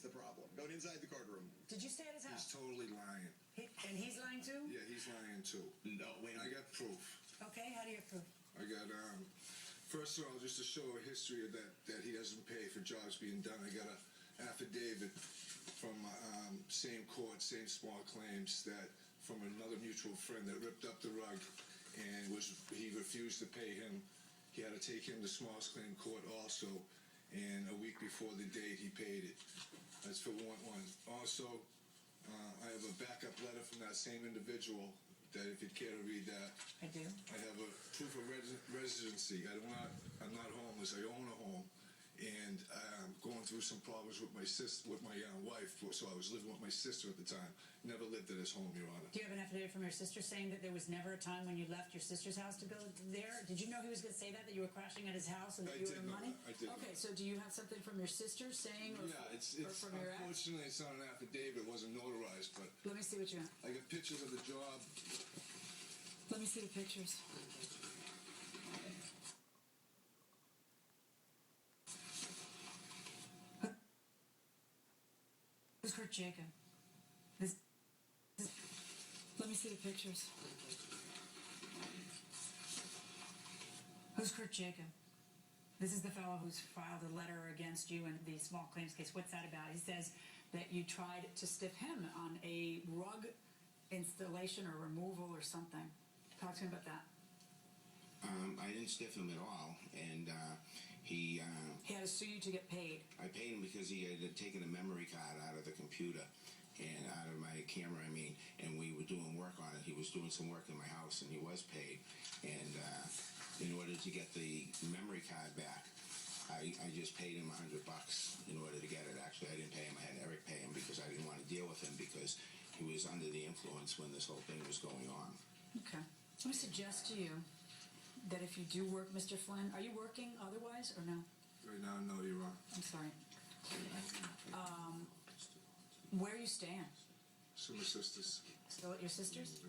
the problem. Going inside the courtroom. Did you stay at his house? He's totally lying. And he's lying too? Yeah, he's lying too. No, wait. I got proof. Okay, how do you have proof? I got, first of all, just to show a history of that he doesn't pay for jobs being done, I got an affidavit from same court, same small claims, that from another mutual friend that ripped up the rug and he refused to pay him. He had to take him to smallest claim court also, and a week before the date he paid it. That's for one. Also, I have a backup letter from that same individual that, if you'd care to read that. I do. I have a proof of residency. I'm not homeless. I own a home, and I'm going through some problems with my wife. So I was living with my sister at the time. Never lived at his home, Your Honor. Do you have an affidavit from your sister saying that there was never a time when you left your sister's house to go there? Did you know he was going to say that you were crashing at his house and that you owed him money? I did. Okay, so do you have something from your sister saying, or, yeah, it's or from your ex? Unfortunately, it's not an affidavit. It wasn't notarized, but Let me see what you got. I got pictures of the job. Let me see the pictures. Who's Kurt Jacob? Let me see the pictures. Who's Kurt Jacob? This is the fellow who's filed a letter against you in the small claims case. What's that about? He says that you tried to stiff him on a rug installation or removal or something. Talk to me about that. I didn't stiff him at all, and he had to sue you to get paid. I paid him because he had taken a memory card out of the computer and out of my camera, and we were doing work on it. He was doing some work in my house, and he was paid. And in order to get the memory card back, I just paid him $100 in order to get it. Actually, I didn't pay him. I had Eric pay him because I didn't want to deal with him because he was under the influence when this whole thing was going on. Okay. Let me suggest to you that if you do work, Mr. Flynn, are you working otherwise or no? Right now, no, You're wrong. I'm sorry. Where are you staying? So my sisters. Still at your sister's?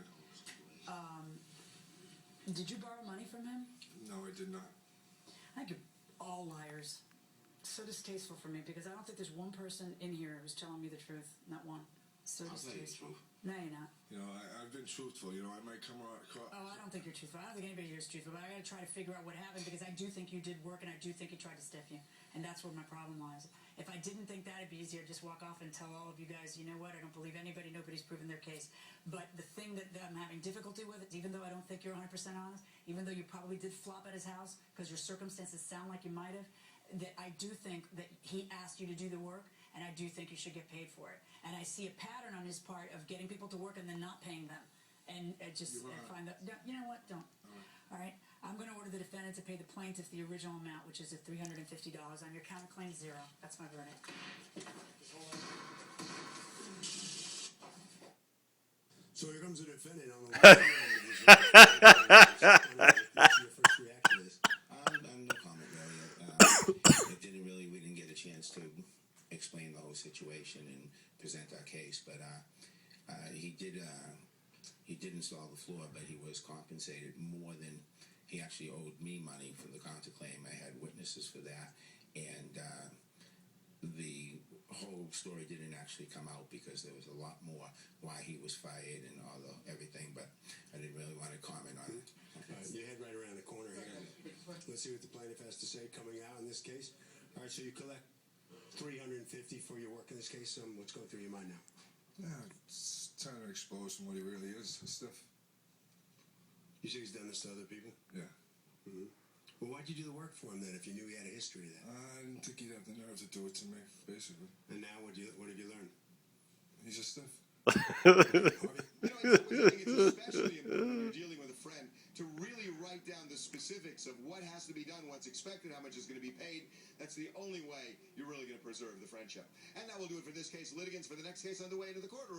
Did you borrow money from him? No, I did not. I think you're all liars. So distasteful for me because I don't think there's one person in here who's telling me the truth. Not one. So I'll tell you the distasteful. truth. No, you're not. You know, I've been truthful. You know, I might come out. Oh, I don't think you're truthful. I don't think anybody here is truthful. But I got to try to figure out what happened because I do think you did work and I do think he tried to stiff you. And that's where my problem lies. If I didn't think that, it'd be easier to just walk off and tell all of you guys, you know what, I don't believe anybody, nobody's proven their case. But the thing that I'm having difficulty with, even though I don't think you're 100% honest, even though you probably did flop at his house because your circumstances sound like you might have, that I do think that he asked you to do the work, and I do think you should get paid for it. And I see a pattern on his part of getting people to work and then not paying them. And I find that, no, you know what, don't. All right, I'm going to order the defendant to pay the plaintiff the original amount, which is at $350 on your counterclaim 0. That's my verdict. So here comes the defendant on the line. What's your first reaction to this? No comment really. We didn't get a chance to explain the whole situation and present our case, but he did install the floor, but he was compensated more than he actually owed me money for the counterclaim. I had witnesses for that, and the whole story didn't actually come out because there was a lot more why he was fired and everything, but I didn't really want to comment on it. You head right around the corner here. Let's see what the plaintiff has to say coming out in this case. All right, so you collect $350 for your work in this case. What's going through your mind now? Yeah, it's trying to expose him what he really is and stuff. You say he's done this to other people? Yeah. Mm-hmm. Well, why'd you do the work for him then if you knew he had a history of that? I didn't think he'd have the nerve to do it to me, basically. And now what have you learned? He's a stiff. You know, I think it's especially important when you're dealing with a friend to really write down the specifics of what has to be done, what's expected, how much is going to be paid. That's the only way you're really going to preserve the friendship. And that will do it for this case. Litigants, for the next case on the way into the courtroom,